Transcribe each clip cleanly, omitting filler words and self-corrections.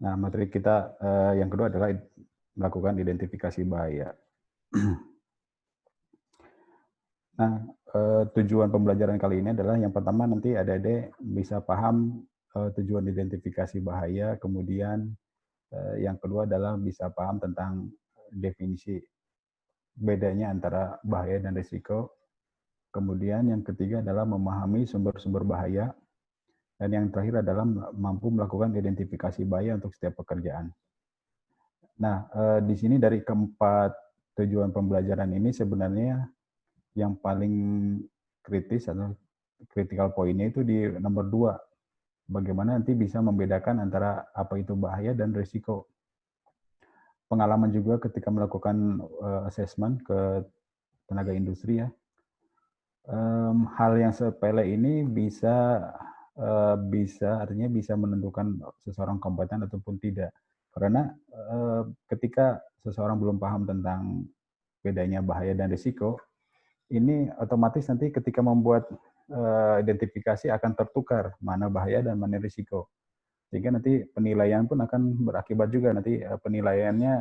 Nah, materi kita yang kedua adalah melakukan identifikasi bahaya. Nah, tujuan pembelajaran kali ini adalah yang pertama nanti adik-adik bisa paham tujuan identifikasi bahaya, kemudian yang kedua adalah bisa paham tentang definisi bedanya antara bahaya dan risiko. Kemudian yang ketiga adalah memahami sumber-sumber bahaya, dan yang terakhir adalah mampu melakukan identifikasi bahaya untuk setiap pekerjaan. Nah, di sini dari keempat tujuan pembelajaran ini sebenarnya yang paling kritis atau critical point-nya itu di nomor 2. Bagaimana nanti bisa membedakan antara apa itu bahaya dan risiko. Pengalaman juga ketika melakukan assessment ke tenaga industri ya, hal yang sepele ini artinya bisa menentukan seseorang kompeten ataupun tidak. Karena ketika seseorang belum paham tentang bedanya bahaya dan risiko, ini otomatis nanti ketika membuat identifikasi akan tertukar mana bahaya dan mana risiko. Sehingga nanti penilaian pun akan berakibat juga, nanti penilaiannya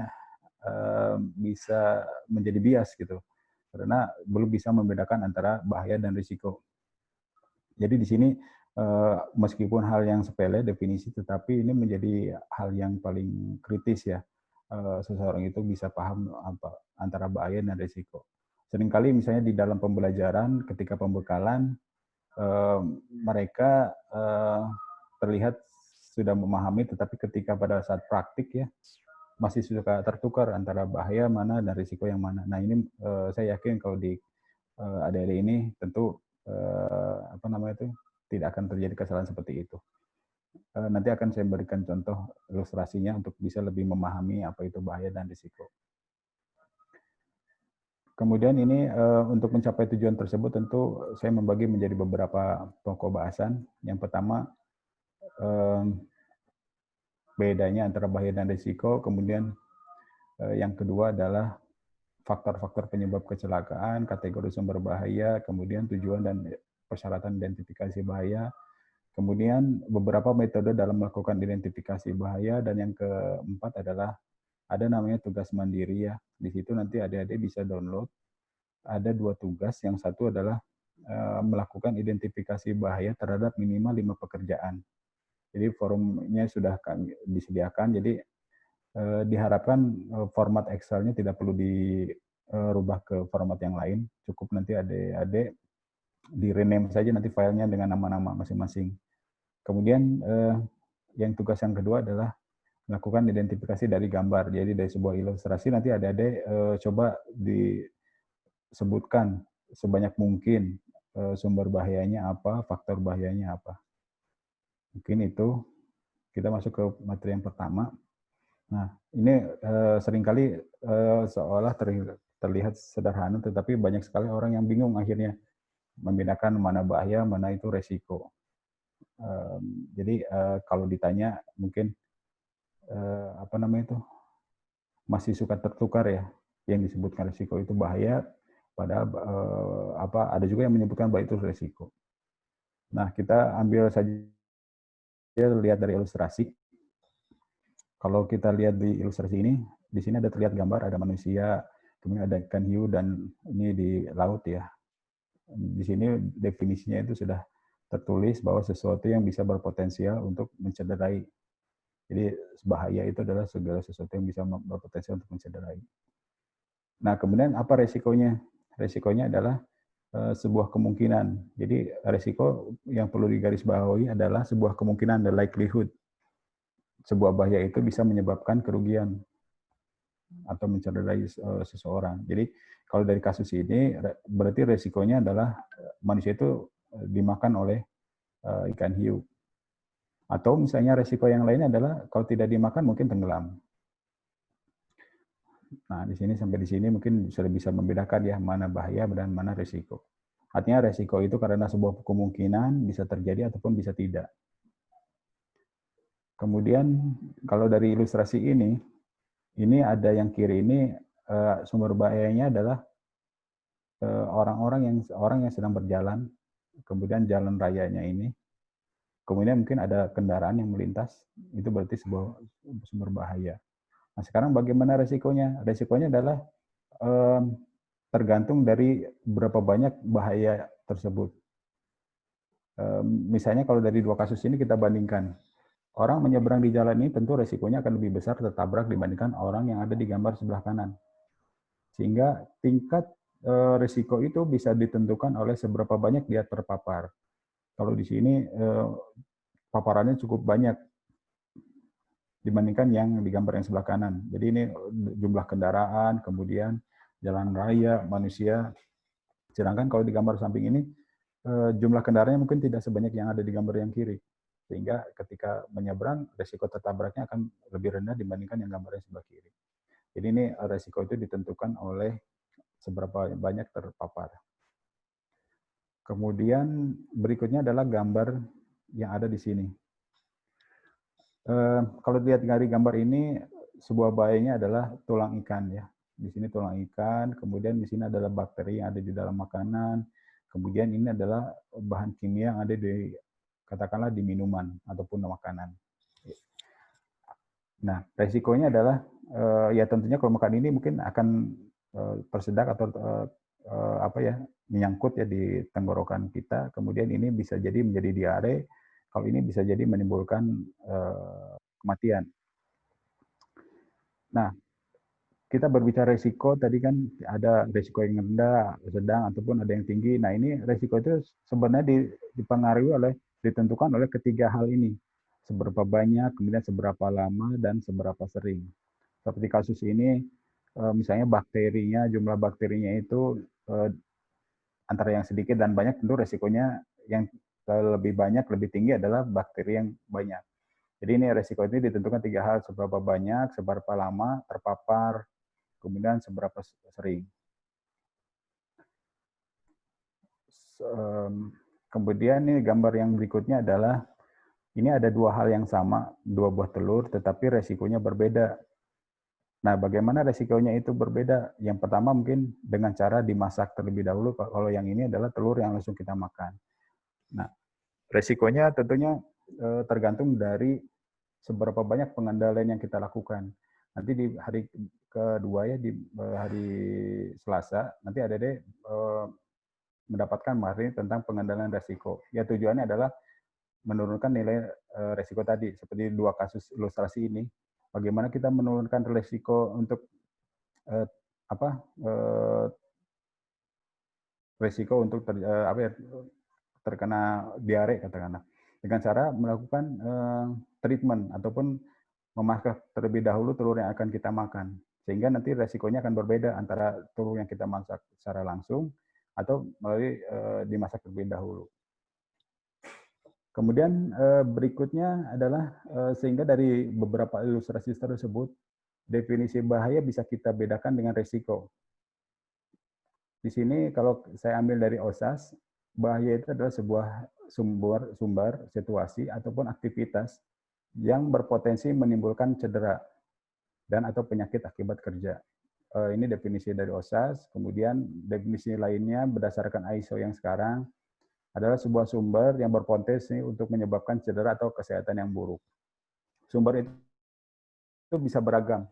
bisa menjadi bias gitu. Karena belum bisa membedakan antara bahaya dan risiko. Jadi di sini meskipun hal yang sepele definisi, tetapi ini menjadi hal yang paling kritis ya. Seseorang itu bisa paham antara bahaya dan risiko. Seringkali misalnya di dalam pembelajaran ketika pembekalan mereka terlihat sudah memahami, tetapi ketika pada saat praktik ya masih suka tertukar antara bahaya mana dan risiko yang mana. Nah ini saya yakin kalau di adik-adik ini tentu tidak akan terjadi kesalahan seperti itu. Nanti akan saya berikan contoh ilustrasinya untuk bisa lebih memahami apa itu bahaya dan risiko. Kemudian ini untuk mencapai tujuan tersebut tentu saya membagi menjadi beberapa pokok bahasan. Yang pertama bedanya antara bahaya dan risiko, kemudian yang kedua adalah faktor-faktor penyebab kecelakaan, kategori sumber bahaya, kemudian tujuan dan persyaratan identifikasi bahaya, kemudian beberapa metode dalam melakukan identifikasi bahaya, dan yang keempat adalah ada namanya tugas mandiri ya. Di situ nanti adik-adik bisa download. Ada 2 tugas, yang satu adalah melakukan identifikasi bahaya terhadap minimal 5 pekerjaan. Jadi forumnya sudah kami disediakan, jadi diharapkan format Excel-nya tidak perlu dirubah ke format yang lain, cukup nanti adik-adik di-rename saja nanti filenya dengan nama-nama masing-masing. Kemudian yang tugas yang kedua adalah melakukan identifikasi dari gambar. Jadi dari sebuah ilustrasi nanti adik-adik coba disebutkan sebanyak mungkin sumber bahayanya apa, faktor bahayanya apa. Mungkin itu. Kita masuk ke materi yang pertama. Nah, ini seringkali seolah terlihat sederhana, tetapi banyak sekali orang yang bingung akhirnya membedakan mana bahaya, mana itu resiko. Jadi kalau ditanya mungkin masih suka tertukar ya, yang disebutkan resiko itu bahaya, padahal ada juga yang menyebutkan bahwa itu resiko. Nah, kita ambil saja lihat dari ilustrasi. Kalau kita lihat di ilustrasi ini, di sini ada terlihat gambar, ada manusia, kemudian ada ikan hiu, dan ini di laut ya. Di sini definisinya itu sudah tertulis bahwa sesuatu yang bisa berpotensial untuk mencederai. Jadi bahaya itu adalah segala sesuatu yang bisa berpotensial untuk mencederai. Nah, kemudian apa resikonya? Resikonya adalah sebuah kemungkinan. Jadi resiko yang perlu digarisbawahi adalah sebuah kemungkinan, the likelihood. Sebuah bahaya itu bisa menyebabkan kerugian atau mencederai seseorang. Jadi kalau dari kasus ini berarti resikonya adalah manusia itu dimakan oleh ikan hiu. Atau misalnya resiko yang lainnya adalah kalau tidak dimakan mungkin tenggelam. Nah, di sini sampai di sini mungkin sudah bisa membedakan ya mana bahaya dan mana resiko. Artinya resiko itu karena sebuah kemungkinan bisa terjadi ataupun bisa tidak. Kemudian kalau dari ilustrasi ini ada yang kiri ini sumber bahayanya adalah orang yang sedang berjalan, kemudian jalan rayanya ini kemudian mungkin ada kendaraan yang melintas, itu berarti sebuah sumber bahaya. Nah, sekarang bagaimana resikonya? Resikonya adalah tergantung dari berapa banyak bahaya tersebut. Misalnya kalau dari 2 kasus ini kita bandingkan, orang menyeberang di jalan ini tentu resikonya akan lebih besar tertabrak dibandingkan orang yang ada di gambar sebelah kanan. Sehingga tingkat risiko itu bisa ditentukan oleh seberapa banyak dia terpapar. Kalau di sini paparannya cukup banyak dibandingkan yang di gambar yang sebelah kanan. Jadi ini jumlah kendaraan, kemudian jalan raya, manusia. Sedangkan kalau di gambar samping ini jumlah kendaraannya mungkin tidak sebanyak yang ada di gambar yang kiri. Sehingga ketika menyeberang, risiko tertabraknya akan lebih rendah dibandingkan yang gambar yang sebelah kiri. Jadi ini risiko itu ditentukan oleh seberapa banyak terpapar. Kemudian berikutnya adalah gambar yang ada di sini. Kalau dilihat dari gambar ini, sebuah bahayanya adalah tulang ikan ya. Di sini tulang ikan, kemudian di sini adalah bakteri yang ada di dalam makanan, kemudian ini adalah bahan kimia yang ada di, katakanlah, di minuman ataupun makanan. Nah, resikonya adalah ya tentunya kalau makan ini mungkin akan tersedak atau menyangkut ya di tenggorokan kita, kemudian ini bisa jadi menjadi diare, kalau ini bisa jadi menimbulkan kematian. Nah, kita berbicara risiko, tadi kan ada risiko yang rendah, sedang, ataupun ada yang tinggi. Nah, ini risiko itu sebenarnya dipengaruhi ditentukan oleh ketiga hal ini. Seberapa banyak, kemudian seberapa lama, dan seberapa sering. Seperti kasus ini, misalnya bakterinya, jumlah bakterinya itu antara yang sedikit dan banyak, tentu risikonya yang lebih banyak, lebih tinggi adalah bakteri yang banyak. Jadi ini risiko ini ditentukan 3 hal, seberapa banyak, seberapa lama terpapar, kemudian seberapa sering. Kemudian ini gambar yang berikutnya adalah, ini ada 2 hal yang sama, 2 buah telur, tetapi resikonya berbeda. Nah, bagaimana resikonya itu berbeda? Yang pertama mungkin dengan cara dimasak terlebih dahulu, kalau yang ini adalah telur yang langsung kita makan. Nah, resikonya tentunya tergantung dari seberapa banyak pengendalian yang kita lakukan. Nanti di hari kedua ya, di hari Selasa, nanti ada deh mendapatkan materi tentang pengendalian resiko. Ya tujuannya adalah menurunkan nilai resiko tadi. Seperti 2 kasus ilustrasi ini, bagaimana kita menurunkan resiko untuk resiko untuk terkena diare katakanlah, dengan cara melakukan treatment ataupun memasak terlebih dahulu telur yang akan kita makan, sehingga nanti resikonya akan berbeda antara telur yang kita masak secara langsung atau melalui dimasak terlebih dahulu. Kemudian berikutnya adalah sehingga dari beberapa ilustrasi tersebut, definisi bahaya bisa kita bedakan dengan resiko. Di sini kalau saya ambil dari OSAS, bahaya itu adalah sebuah sumber, situasi, ataupun aktivitas yang berpotensi menimbulkan cedera dan atau penyakit akibat kerja. Ini definisi dari OSAS. Kemudian definisi lainnya berdasarkan ISO yang sekarang adalah sebuah sumber yang berpotensi untuk menyebabkan cedera atau kesehatan yang buruk. Sumber itu bisa beragam.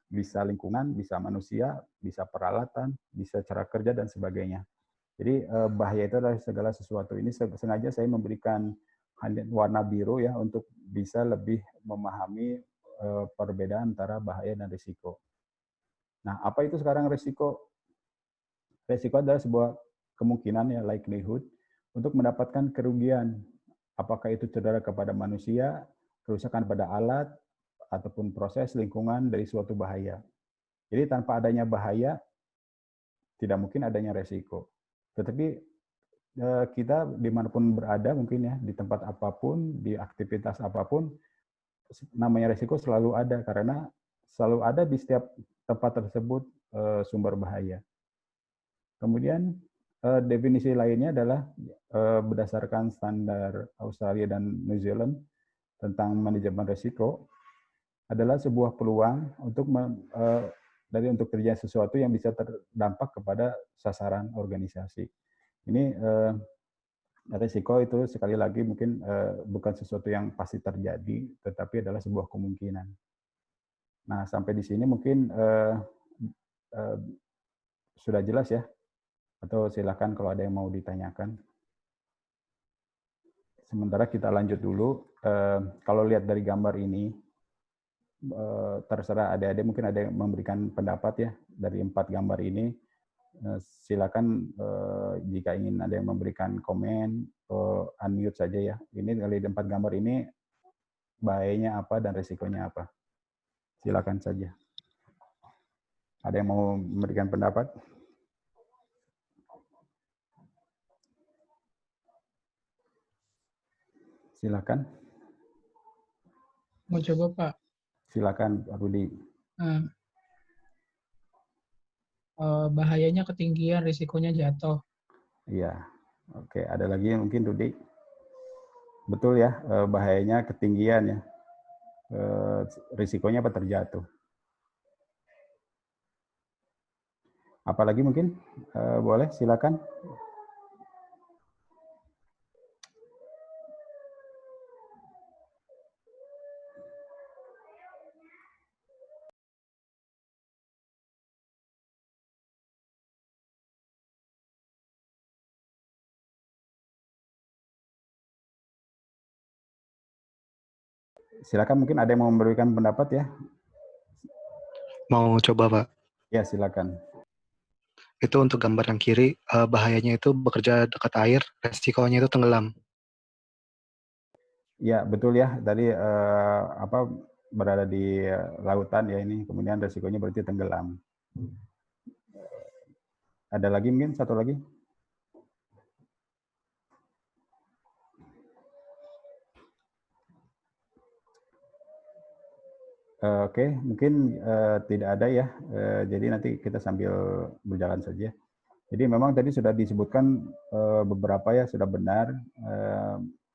Bisa lingkungan, bisa manusia, bisa peralatan, bisa cara kerja, dan sebagainya. Jadi bahaya itu adalah segala sesuatu. Ini sengaja saya memberikan warna biru ya untuk bisa lebih memahami perbedaan antara bahaya dan risiko. Nah, apa itu sekarang risiko? Risiko adalah sebuah kemungkinan ya, likelihood, untuk mendapatkan kerugian. Apakah itu cedera kepada manusia, kerusakan pada alat, ataupun proses lingkungan dari suatu bahaya. Jadi tanpa adanya bahaya, tidak mungkin adanya resiko. Tetapi kita dimanapun berada mungkin ya, di tempat apapun, di aktivitas apapun, namanya resiko selalu ada, karena selalu ada di setiap tempat tersebut sumber bahaya. Kemudian definisi lainnya adalah berdasarkan standar Australia dan New Zealand tentang manajemen risiko, adalah sebuah peluang untuk untuk terjadi sesuatu yang bisa terdampak kepada sasaran organisasi. Ini Risiko itu sekali lagi mungkin bukan sesuatu yang pasti terjadi, tetapi adalah sebuah kemungkinan. Nah, sampai di sini mungkin eh, sudah jelas ya? Atau silakan kalau ada yang mau ditanyakan. Sementara kita lanjut dulu. Kalau lihat dari gambar ini, terserah adik-adik mungkin ada yang memberikan pendapat ya dari 4 gambar ini. Silakan jika ingin ada yang memberikan komen, unmute saja ya. Ini dari 4 gambar ini bahayanya apa dan resikonya apa. Silakan saja. Ada yang mau memberikan pendapat? Silakan. Mau coba, Pak? Silakan, Pak Rudi. Bahayanya ketinggian, risikonya jatuh. Iya. Oke, ada lagi yang mungkin Rudi? Betul ya, bahayanya ketinggian ya. Risikonya apa terjatuh. Apalagi mungkin boleh silakan. Silakan mungkin ada yang mau memberikan pendapat ya. Mau coba, Pak? Ya, silakan. Itu untuk gambar yang kiri, bahayanya itu bekerja dekat air, resikonya itu tenggelam. Ya, betul ya. Tadi berada di lautan ya ini, kemudian resikonya berarti tenggelam. Ada lagi mungkin satu lagi? Oke, mungkin tidak ada ya. Jadi nanti kita sambil berjalan saja. Jadi memang tadi sudah disebutkan beberapa ya, sudah benar.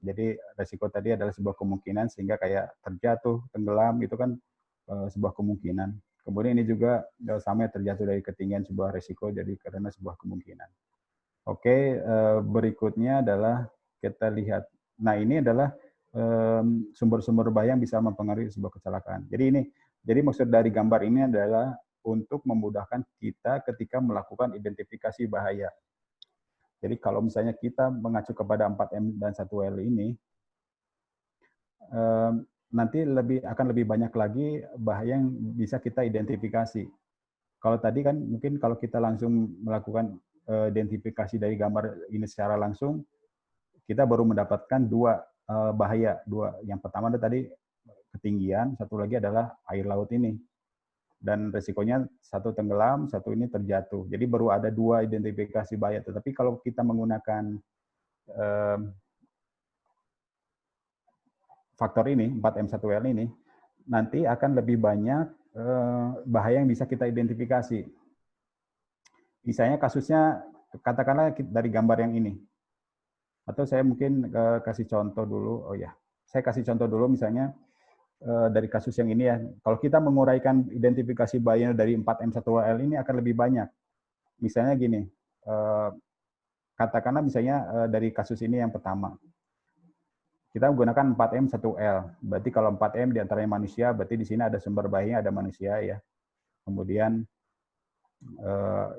Jadi resiko tadi adalah sebuah kemungkinan sehingga kayak terjatuh, tenggelam itu kan sebuah kemungkinan. Kemudian ini juga sama terjatuh dari ketinggian sebuah resiko jadi karena sebuah kemungkinan. Oke, berikutnya adalah kita lihat. Nah, ini adalah sumber-sumber bahaya yang bisa mempengaruhi sebuah kecelakaan. Jadi maksud dari gambar ini adalah untuk memudahkan kita ketika melakukan identifikasi bahaya. Jadi kalau misalnya kita mengacu kepada 4M dan 1L ini, nanti akan lebih banyak lagi bahaya yang bisa kita identifikasi. Kalau tadi kan mungkin kalau kita langsung melakukan identifikasi dari gambar ini secara langsung, kita baru mendapatkan bahaya. Yang pertama tadi ketinggian, satu lagi adalah air laut ini. Dan resikonya satu tenggelam, satu ini terjatuh. Jadi baru ada 2 identifikasi bahaya. Tetapi kalau kita menggunakan faktor ini, 4M1L ini, nanti akan lebih banyak bahaya yang bisa kita identifikasi. Misalnya kasusnya, katakanlah dari gambar yang ini. Atau saya mungkin kasih contoh dulu. Oh ya, saya kasih contoh dulu misalnya dari kasus yang ini ya. Kalau kita menguraikan identifikasi bahaya dari 4M1L ini akan lebih banyak. Misalnya gini, katakanlah misalnya dari kasus ini yang pertama. Kita menggunakan 4M1L. Berarti kalau 4M diantaranya manusia, berarti di sini ada sumber bahayanya, ada manusia ya. Kemudian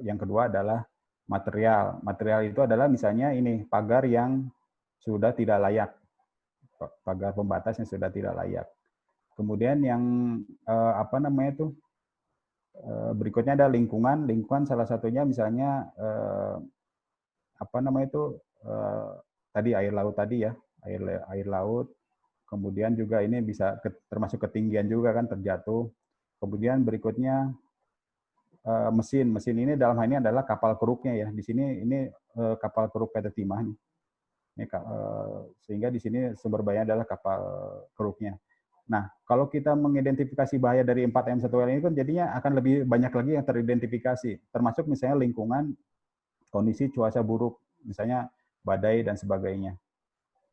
yang kedua adalah material. Material itu adalah misalnya ini pagar yang sudah tidak layak, pagar pembatas yang sudah tidak layak. Kemudian yang berikutnya ada lingkungan. Lingkungan salah satunya misalnya tadi air laut tadi ya, air laut. Kemudian juga ini bisa termasuk ketinggian juga kan terjatuh. Kemudian berikutnya mesin. Mesin ini dalam hal ini adalah kapal keruknya ya. Di sini ini kapal keruk PT Timah nih. Sehingga di sini sumber bahaya adalah kapal keruknya. Nah, kalau kita mengidentifikasi bahaya dari 4M1L ini kan jadinya akan lebih banyak lagi yang teridentifikasi. Termasuk misalnya lingkungan, kondisi cuaca buruk, misalnya badai dan sebagainya.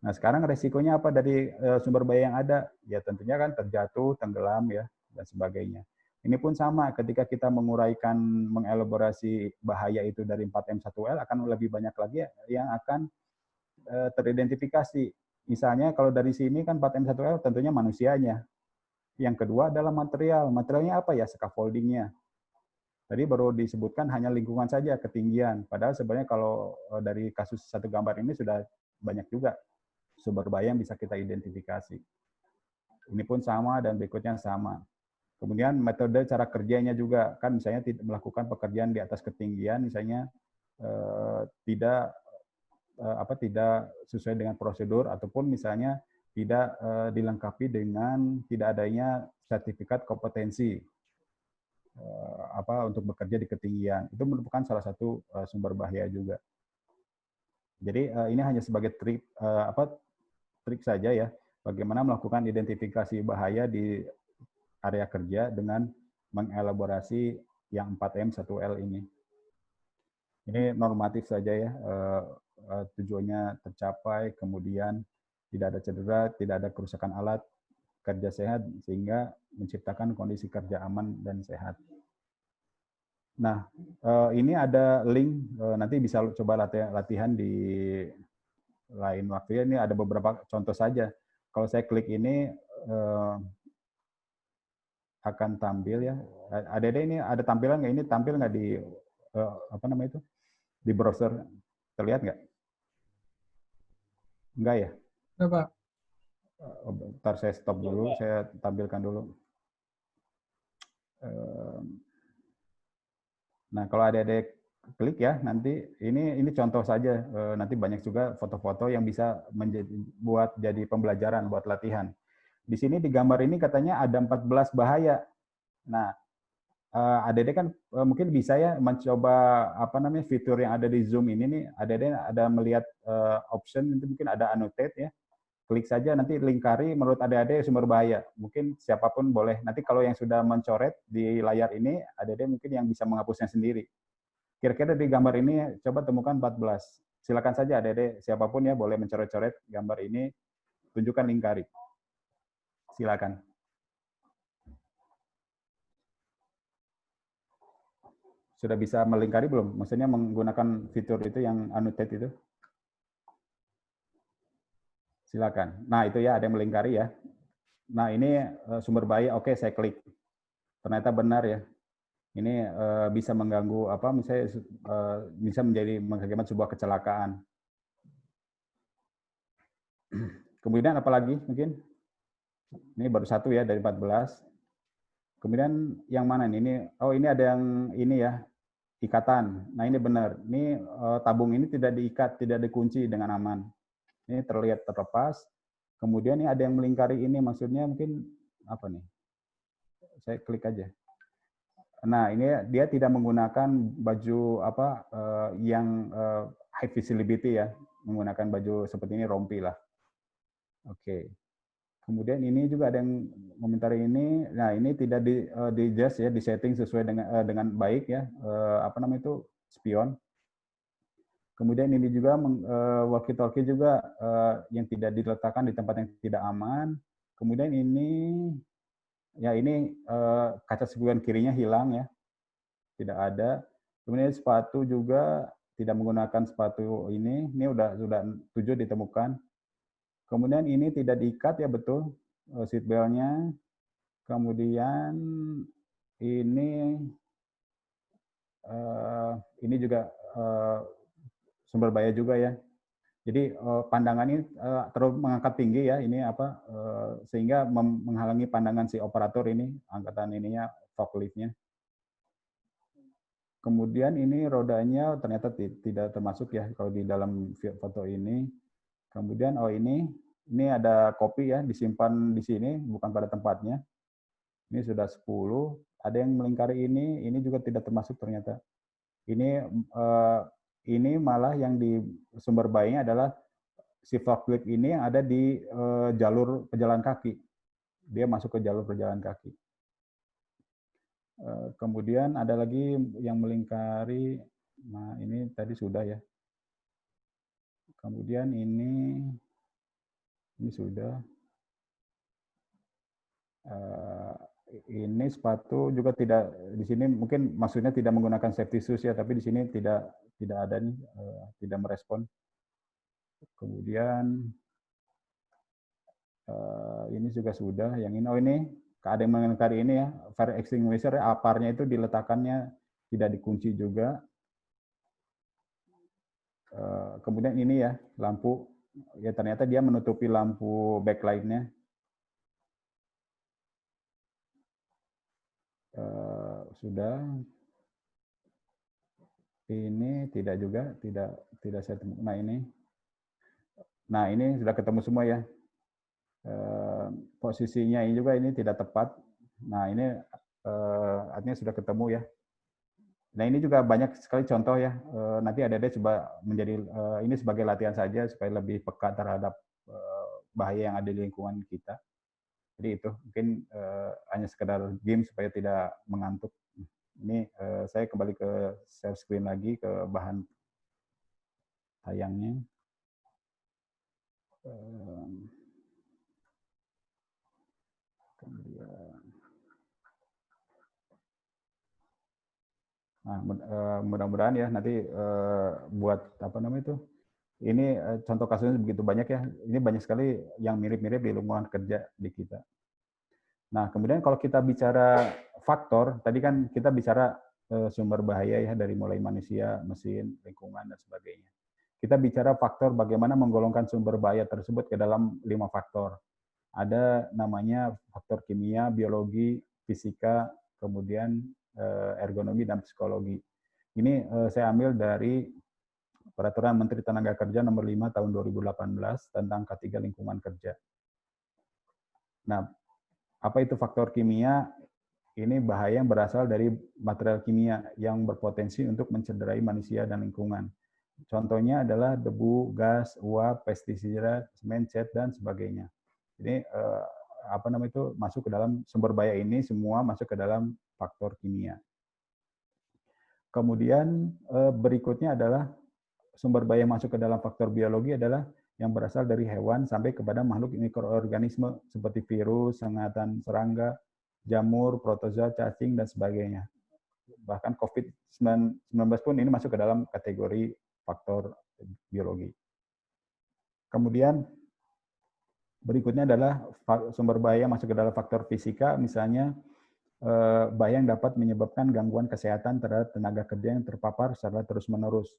Nah, sekarang resikonya apa dari sumber bahaya yang ada? Ya tentunya kan terjatuh, tenggelam ya, dan sebagainya. Ini pun sama, ketika kita menguraikan, mengelaborasi bahaya itu dari 4M1L, akan lebih banyak lagi yang akan teridentifikasi. Misalnya kalau dari sini kan 4M1L tentunya manusianya. Yang kedua adalah material. Materialnya apa ya? Scaffolding-nya. Tadi baru disebutkan hanya lingkungan saja, ketinggian. Padahal sebenarnya kalau dari kasus satu gambar ini sudah banyak juga sumber bahaya yang bisa kita identifikasi. Ini pun sama dan berikutnya sama. Kemudian metode cara kerjanya juga, kan misalnya melakukan pekerjaan di atas ketinggian, misalnya tidak sesuai dengan prosedur, ataupun misalnya tidak dilengkapi dengan tidak adanya sertifikat kompetensi untuk bekerja di ketinggian. Itu merupakan salah satu sumber bahaya juga. Jadi ini hanya sebagai trik saja ya, bagaimana melakukan identifikasi bahaya di area kerja dengan mengelaborasi yang 4M1L ini. Ini normatif saja ya, tujuannya tercapai, kemudian tidak ada cedera, tidak ada kerusakan alat, kerja sehat, sehingga menciptakan kondisi kerja aman dan sehat. Nah, ini ada link, nanti bisa coba latihan di lain waktu ya. Ini ada beberapa contoh saja. Kalau saya klik ini, akan tampil ya. Ada ini ada tampilan nggak? Ini tampil nggak di di browser? Terlihat nggak? Enggak ya? Enggak, Pak. Bentar saya stop dulu, saya tampilkan dulu. Nah, kalau adik-adik klik ya, nanti ini contoh saja. Nanti banyak juga foto-foto yang bisa buat jadi pembelajaran, buat latihan. Di sini di gambar ini katanya ada 14 bahaya. Nah, adik-adik kan mungkin bisa ya mencoba fitur yang ada di Zoom ini nih. Adik-adik ada melihat option, itu mungkin ada annotate ya. Klik saja, nanti lingkari menurut adik-adik sumber bahaya. Mungkin siapapun boleh. Nanti kalau yang sudah mencoret di layar ini, adik-adik mungkin yang bisa menghapusnya sendiri. Kira-kira di gambar ini coba temukan 14. Silakan saja adik-adik siapapun ya boleh mencoret-coret gambar ini, tunjukkan lingkari. Silakan. Sudah bisa melingkari belum? Maksudnya menggunakan fitur itu yang annotate itu? Silakan. Nah, itu ya ada yang melingkari ya. Nah, ini sumber bahaya. Oke, saya klik. Ternyata benar ya. Ini bisa mengganggu misalnya bisa menjadi mengakibatkan sebuah kecelakaan. Kemudian apalagi mungkin? Ini baru satu ya dari 14. Kemudian yang mana ini? Oh, ini ada yang ini ya, ikatan. Nah, ini benar. Ini tabung ini tidak diikat, tidak dikunci dengan aman. Ini terlihat terlepas. Kemudian ini ada yang melingkari ini, maksudnya mungkin apa nih? Saya klik aja. Nah, ini dia tidak menggunakan baju yang high visibility ya, menggunakan baju seperti ini, rompi lah. Oke. Kemudian ini juga ada yang komentari ini. Nah, ini tidak di adjust ya, di setting sesuai dengan baik ya. Spion. Kemudian ini juga walkie-talkie juga yang tidak diletakkan di tempat yang tidak aman. Kemudian ini kaca spion kirinya hilang ya, tidak ada. Kemudian sepatu juga tidak menggunakan sepatu ini sudah 7 ditemukan. Kemudian ini tidak diikat ya, betul, seat belt-nya. Kemudian ini juga sumber bahaya juga ya. Jadi pandangan ini terlalu mengangkat tinggi ya, ini sehingga menghalangi pandangan si operator ini, angkatan ininya, forklift-nya. Kemudian ini rodanya ternyata tidak termasuk ya kalau di dalam foto ini. Kemudian ini ada kopi ya, disimpan di sini bukan pada tempatnya. Ini sudah 10. Ada yang melingkari ini juga tidak termasuk ternyata. Ini malah yang di sumber bahayanya adalah si forklift ini yang ada di jalur pejalan kaki. Dia masuk ke jalur pejalan kaki. Kemudian ada lagi yang melingkari. Nah, ini tadi sudah ya. Kemudian ini sudah. Ini sepatu juga tidak, di sini mungkin maksudnya tidak menggunakan safety shoes ya, tapi di sini tidak ada nih, tidak merespon. Kemudian ini juga sudah. Yang ini, oh ini ada yang mengingkari ini ya, fire extinguisher, aparnya itu diletakkannya tidak dikunci juga. Kemudian ini ya, lampu, ya ternyata dia menutupi lampu backlight-nya. Sudah. Ini tidak juga, tidak saya temukan. Nah ini sudah ketemu semua ya. Posisinya ini juga ini tidak tepat. Nah ini artinya sudah ketemu ya. Nah ini juga banyak sekali contoh ya. Nanti adik-adik coba menjadi ini sebagai latihan saja supaya lebih peka terhadap bahaya yang ada di lingkungan kita. Jadi itu mungkin hanya sekedar game supaya tidak mengantuk. Ini saya kembali ke share screen lagi ke bahan tayangnya. Nah, mudah-mudahan ya nanti buat apa namanya itu. Ini contoh kasusnya begitu banyak ya. Ini banyak sekali yang mirip-mirip di lingkungan kerja di kita. Nah, kemudian kalau kita bicara faktor, tadi kan kita bicara sumber bahaya ya dari mulai manusia, mesin, lingkungan dan sebagainya. Kita bicara faktor bagaimana menggolongkan sumber bahaya tersebut ke dalam 5 faktor. Ada namanya faktor kimia, biologi, fisika, kemudian ergonomi dan psikologi. Ini saya ambil dari Peraturan Menteri Tenaga Kerja Nomor 5 Tahun 2018 tentang K3 Lingkungan Kerja. Nah, apa itu faktor kimia? Ini bahaya yang berasal dari material kimia yang berpotensi untuk mencederai manusia dan lingkungan. Contohnya adalah debu, gas, uap, pestisida, semen, cat, dan sebagainya. Ini apa namanya itu masuk ke dalam sumber bahaya ini semua masuk ke dalam faktor kimia. Kemudian berikutnya adalah sumber bahaya yang masuk ke dalam faktor biologi adalah yang berasal dari hewan sampai kepada makhluk mikroorganisme seperti virus, sengatan serangga, jamur, protozoa, cacing, dan sebagainya. Bahkan COVID-19 pun ini masuk ke dalam kategori faktor biologi. Kemudian berikutnya adalah sumber bahaya masuk ke dalam faktor fisika, misalnya bahaya yang dapat menyebabkan gangguan kesehatan terhadap tenaga kerja yang terpapar secara terus-menerus.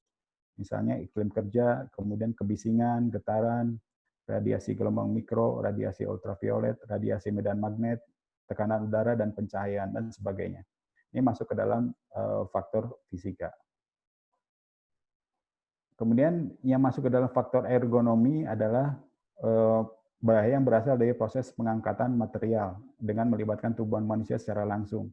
Misalnya iklim kerja, kemudian kebisingan, getaran, radiasi gelombang mikro, radiasi ultraviolet, radiasi medan magnet, tekanan udara, dan pencahayaan, dan sebagainya. Ini masuk ke dalam faktor fisika. Kemudian yang masuk ke dalam faktor ergonomi adalah bahaya yang berasal dari proses pengangkatan material dengan melibatkan tubuh manusia secara langsung.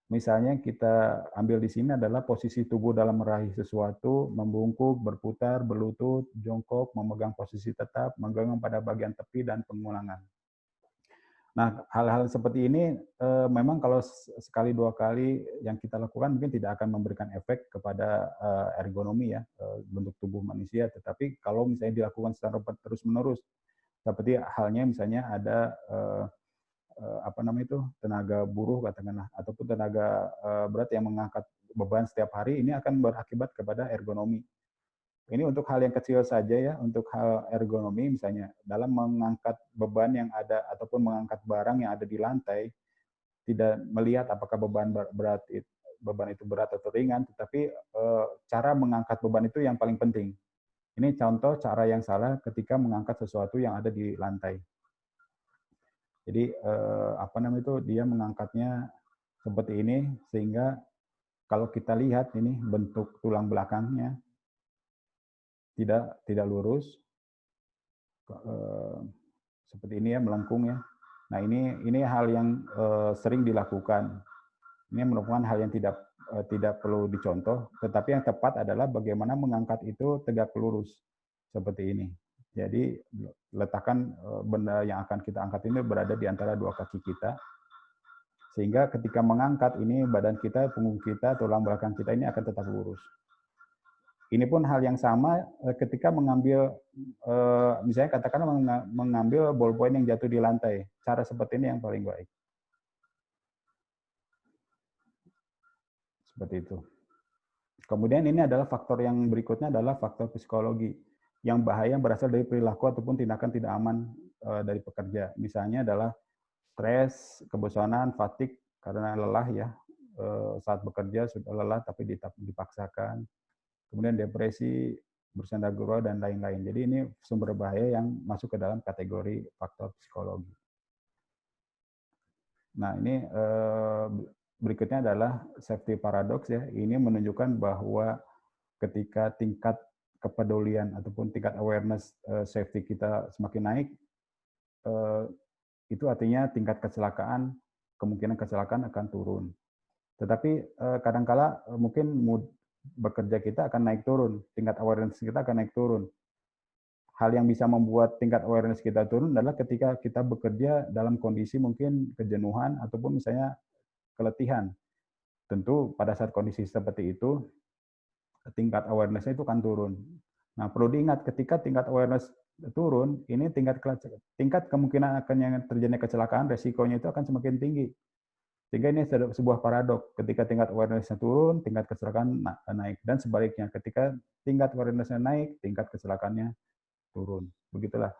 Misalnya kita ambil di sini adalah posisi tubuh dalam meraih sesuatu, membungkuk, berputar, berlutut, jongkok, memegang posisi tetap, menggenggam pada bagian tepi, dan pengulangan. Nah, hal-hal seperti ini memang kalau sekali dua kali yang kita lakukan mungkin tidak akan memberikan efek kepada ergonomi ya, bentuk tubuh manusia. Tetapi kalau misalnya dilakukan secara terus-menerus, seperti halnya misalnya ada apa namanya itu tenaga buruh katakanlah ataupun tenaga berat yang mengangkat beban setiap hari, ini akan berakibat kepada ergonomi. Ini untuk hal yang kecil saja ya, untuk hal ergonomi misalnya dalam mengangkat beban yang ada ataupun mengangkat barang yang ada di lantai, tidak melihat apakah beban itu berat atau ringan, tetapi cara mengangkat beban itu yang paling penting. Ini contoh cara yang salah ketika mengangkat sesuatu yang ada di lantai. Jadi apa namanya itu dia mengangkatnya seperti ini sehingga kalau kita lihat ini bentuk tulang belakangnya tidak lurus seperti ini ya, melengkung ya. Nah ini hal yang sering dilakukan. Ini merupakan hal yang tidak perlu dicontoh, tetapi yang tepat adalah bagaimana mengangkat itu tegak lurus seperti ini. Jadi letakkan benda yang akan kita angkat ini berada di antara dua kaki kita, sehingga ketika mengangkat ini badan kita, punggung kita, tulang belakang kita ini akan tetap lurus. Ini pun hal yang sama ketika mengambil, misalnya katakanlah mengambil ballpoint yang jatuh di lantai. Cara seperti ini yang paling baik. Seperti itu. Kemudian ini adalah faktor yang berikutnya adalah faktor psikologi. yang bahaya berasal dari perilaku ataupun tindakan tidak aman dari pekerja. Misalnya adalah stres, kebosanan, fatigue karena lelah ya, saat bekerja sudah lelah tapi dipaksakan, kemudian depresi, bersenda gurau, dan lain-lain. Jadi ini sumber bahaya yang masuk ke dalam kategori faktor psikologi. Nah, ini berikutnya adalah safety paradox ya. Ini menunjukkan bahwa ketika tingkat kepedulian ataupun tingkat awareness safety kita semakin naik, itu artinya tingkat kecelakaan, kemungkinan kecelakaan akan turun. Tetapi kadangkala mungkin mood bekerja kita akan naik turun, tingkat awareness kita akan naik turun. Hal yang bisa membuat tingkat awareness kita turun adalah ketika kita bekerja dalam kondisi mungkin kejenuhan ataupun misalnya keletihan. Tentu pada saat kondisi seperti itu, tingkat awareness-nya itu akan turun. Nah, perlu diingat ketika tingkat awareness turun, ini tingkat kemungkinan akan yang terjadinya kecelakaan, resikonya itu akan semakin tinggi. Sehingga ini sebuah paradok. Ketika tingkat awareness-nya turun, tingkat kecelakaan naik. Dan sebaliknya, ketika tingkat awareness-nya naik, tingkat kecelakaannya turun. Begitulah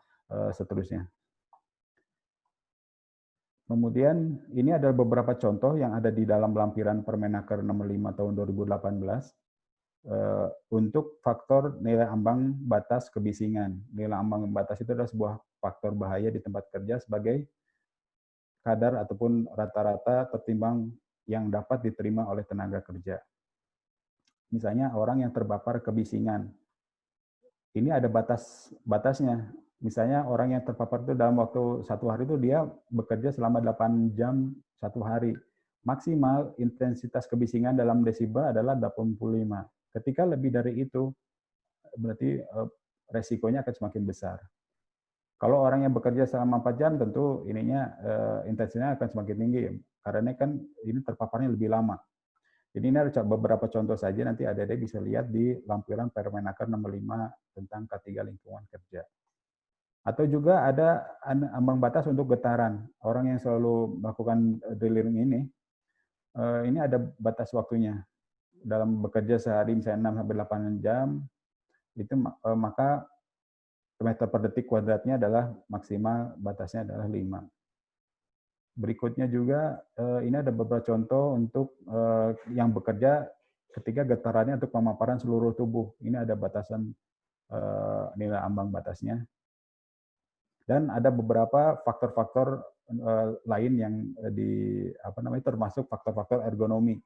seterusnya. Kemudian ini adalah beberapa contoh yang ada di dalam lampiran Permenaker nomor 5 tahun 2018 untuk faktor nilai ambang batas kebisingan. Nilai ambang batas itu adalah sebuah faktor bahaya di tempat kerja sebagai kadar ataupun rata-rata tertimbang yang dapat diterima oleh tenaga kerja. Misalnya orang yang terpapar kebisingan. Ini ada batasnya. Misalnya orang yang terpapar itu dalam waktu 1 hari itu dia bekerja selama 8 jam 1 hari. Maksimal intensitas kebisingan dalam desibel adalah 85. Ketika lebih dari itu, berarti resikonya akan semakin besar. Kalau orang yang bekerja selama 4 jam, tentu intensitasnya akan semakin tinggi. Karena kan ini terpaparnya lebih lama. Jadi ini ada beberapa contoh saja, nanti adik-adik bisa lihat di lampiran Permenaker nomor 5 tentang K3 lingkungan kerja. Atau juga ada ambang batas untuk getaran. Orang yang selalu melakukan drilling ini ada batas waktunya. Dalam bekerja sehari misalnya 6-8 jam, itu maka meter per detik kuadratnya adalah maksimal batasnya adalah 5. Berikutnya juga ini ada beberapa contoh untuk yang bekerja ketika getarannya untuk pemaparan seluruh tubuh. Ini ada batasan nilai ambang batasnya. Dan ada beberapa faktor-faktor lain yang termasuk faktor-faktor ergonomi.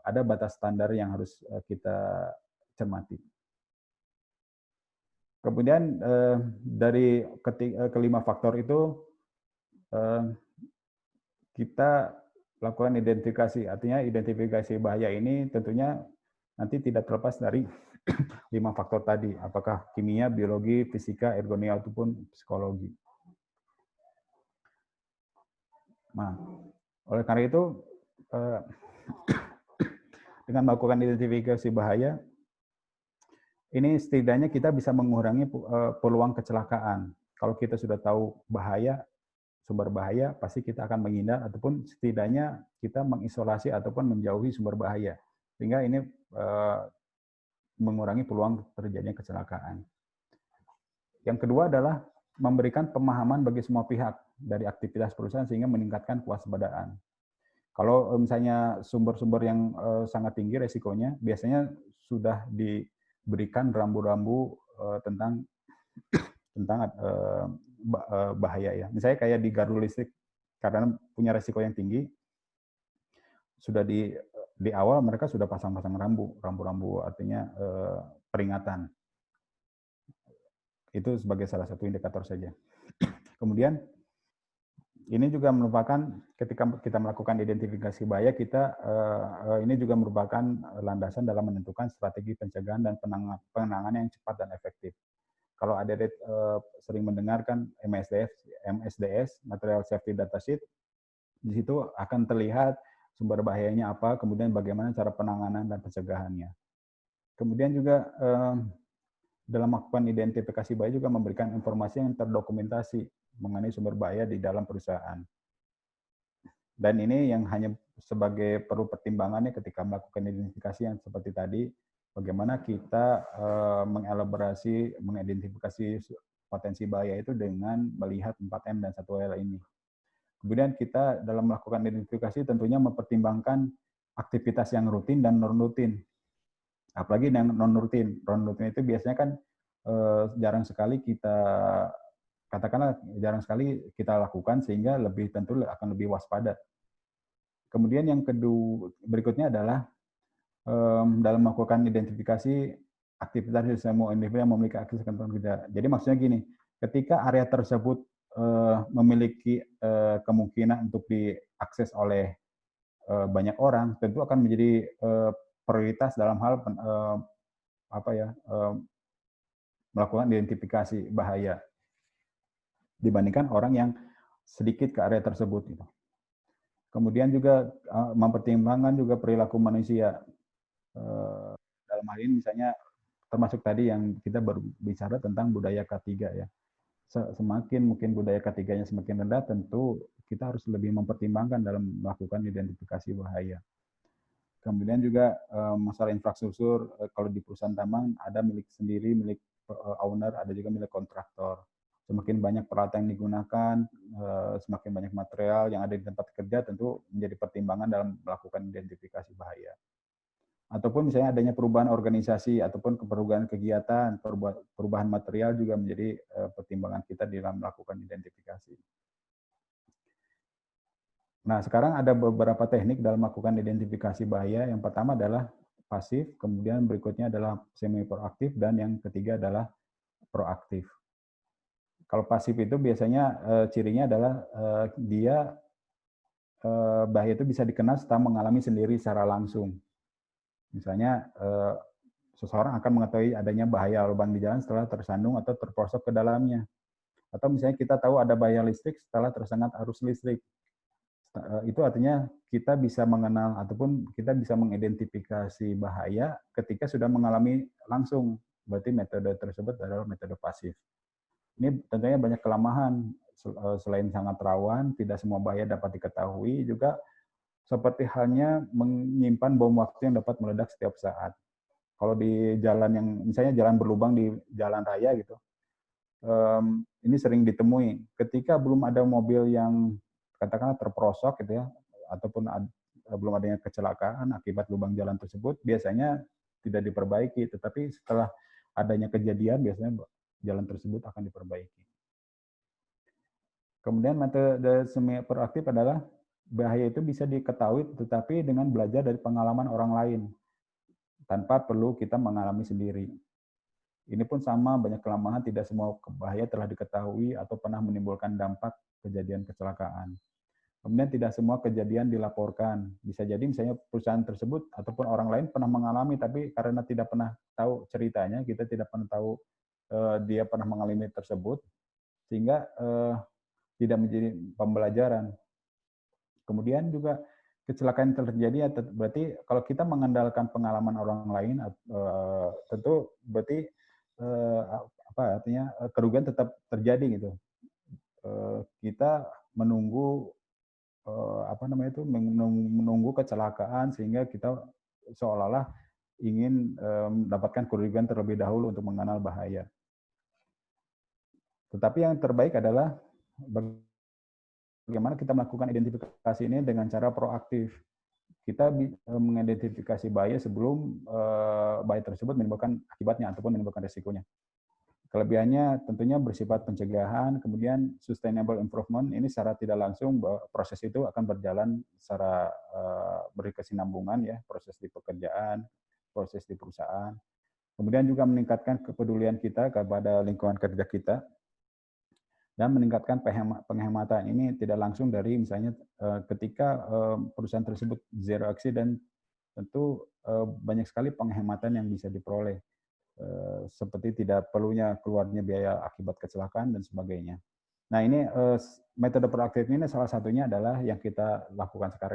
Ada batas standar yang harus kita cermati. Kemudian dari kelima faktor itu kita lakukan identifikasi. Artinya identifikasi bahaya ini tentunya nanti tidak terlepas dari 5 faktor tadi. Apakah kimia, biologi, fisika, ergonomi, ataupun psikologi. Nah, oleh karena itu, dengan melakukan identifikasi bahaya, ini setidaknya kita bisa mengurangi peluang kecelakaan. Kalau kita sudah tahu bahaya, sumber bahaya, pasti kita akan menghindar ataupun setidaknya kita mengisolasi ataupun menjauhi sumber bahaya. Sehingga ini mengurangi peluang terjadinya kecelakaan. Yang kedua adalah memberikan pemahaman bagi semua pihak dari aktivitas perusahaan sehingga meningkatkan kewaspadaan. Kalau misalnya sumber-sumber yang sangat tinggi resikonya, biasanya sudah diberikan rambu-rambu tentang bahaya ya. Misalnya kayak di gardu listrik, karena punya resiko yang tinggi, sudah di awal mereka sudah pasang-pasang rambu-rambu artinya peringatan. Itu sebagai salah satu indikator saja. Kemudian ini juga merupakan ketika kita melakukan identifikasi bahaya, ini juga merupakan landasan dalam menentukan strategi pencegahan dan penanganan yang cepat dan efektif. Kalau adik-adik sering mendengarkan MSDS, Material Safety Data Sheet, di situ akan terlihat sumber bahayanya apa, kemudian bagaimana cara penanganan dan pencegahannya. Kemudian juga dalam melakukan identifikasi bahaya juga memberikan informasi yang terdokumentasi mengenai sumber bahaya di dalam perusahaan. Dan ini yang hanya sebagai perlu pertimbangannya ketika melakukan identifikasi yang seperti tadi, Bagaimana kita mengelaborasi, mengidentifikasi potensi bahaya itu dengan melihat 4M dan 1L ini. Kemudian kita dalam melakukan identifikasi tentunya mempertimbangkan aktivitas yang rutin dan non-rutin. Apalagi yang non-rutin. Non-rutin itu biasanya kan jarang sekali kita, katakanlah jarang sekali kita lakukan sehingga tentu akan lebih waspada. Kemudian yang kedua berikutnya adalah dalam melakukan identifikasi aktivitas di semua individu yang memiliki akses kantor kerja. Jadi maksudnya gini, ketika area tersebut memiliki kemungkinan untuk diakses oleh banyak orang, tentu akan menjadi prioritas dalam hal melakukan identifikasi bahaya dibandingkan orang yang sedikit ke area tersebut. Gitu. Kemudian juga mempertimbangkan juga perilaku manusia. Dalam hal ini misalnya termasuk tadi yang kita baru bicara tentang budaya K3 ya. Semakin mungkin budaya K3-nya semakin rendah, tentu kita harus lebih mempertimbangkan dalam melakukan identifikasi bahaya. Kemudian juga masalah infrastruktur, kalau di perusahaan tambang ada milik sendiri, milik owner, ada juga milik kontraktor. Semakin banyak peralatan yang digunakan, semakin banyak material yang ada di tempat kerja, tentu menjadi pertimbangan dalam melakukan identifikasi bahaya. Ataupun misalnya adanya perubahan organisasi ataupun perubahan kegiatan, perubahan material juga menjadi pertimbangan kita dalam melakukan identifikasi. Nah, sekarang ada beberapa teknik dalam melakukan identifikasi bahaya. Yang pertama adalah pasif, kemudian berikutnya adalah semi proaktif, dan yang ketiga adalah proaktif. Kalau pasif itu biasanya cirinya adalah dia bahaya itu bisa dikenal setelah mengalami sendiri secara langsung. Misalnya seseorang akan mengetahui adanya bahaya lubang di jalan setelah tersandung atau terperosok ke dalamnya. Atau misalnya kita tahu ada bahaya listrik setelah tersengat arus listrik. Itu artinya kita bisa mengenal ataupun kita bisa mengidentifikasi bahaya ketika sudah mengalami langsung. Berarti metode tersebut adalah metode pasif. Ini tentunya banyak kelemahan. Selain sangat rawan, tidak semua bahaya dapat diketahui, juga seperti halnya menyimpan bom waktu yang dapat meledak setiap saat. Kalau di jalan yang misalnya jalan berlubang di jalan raya gitu, ini sering ditemui. Ketika belum ada mobil yang katakanlah terperosok gitu ya, ataupun belum adanya kecelakaan akibat lubang jalan tersebut, biasanya tidak diperbaiki. Tetapi setelah adanya kejadian, biasanya jalan tersebut akan diperbaiki. Kemudian metode semi proaktif adalah bahaya itu bisa diketahui tetapi dengan belajar dari pengalaman orang lain tanpa perlu kita mengalami sendiri. Ini pun sama, banyak kelemahan, tidak semua bahaya telah diketahui atau pernah menimbulkan dampak kejadian kecelakaan. Kemudian tidak semua kejadian dilaporkan. Bisa jadi misalnya perusahaan tersebut ataupun orang lain pernah mengalami, tapi karena tidak pernah tahu ceritanya, kita tidak pernah tahu dia pernah mengalami tersebut, sehingga tidak menjadi pembelajaran. Kemudian juga kecelakaan yang terjadi, berarti kalau kita mengandalkan pengalaman orang lain, tentu berarti artinya kerugian tetap terjadi gitu. Kita menunggu menunggu kecelakaan sehingga kita seolah-olah ingin mendapatkan kerugian terlebih dahulu untuk mengenal bahaya. Tetapi yang terbaik adalah bagaimana kita melakukan identifikasi ini dengan cara proaktif. Kita mengidentifikasi bahaya sebelum bahaya tersebut menimbulkan akibatnya ataupun menimbulkan risikonya. Kelebihannya tentunya bersifat pencegahan, kemudian sustainable improvement, ini secara tidak langsung bahwa proses itu akan berjalan secara berkesinambungan ya, proses di pekerjaan, proses di perusahaan. Kemudian juga meningkatkan kepedulian kita kepada lingkungan kerja kita, dan meningkatkan penghematan. Ini tidak langsung dari misalnya ketika perusahaan tersebut zero accident, tentu banyak sekali penghematan yang bisa diperoleh, seperti tidak perlunya keluarnya biaya akibat kecelakaan dan sebagainya. Nah, ini metode proaktif ini salah satunya adalah yang kita lakukan sekarang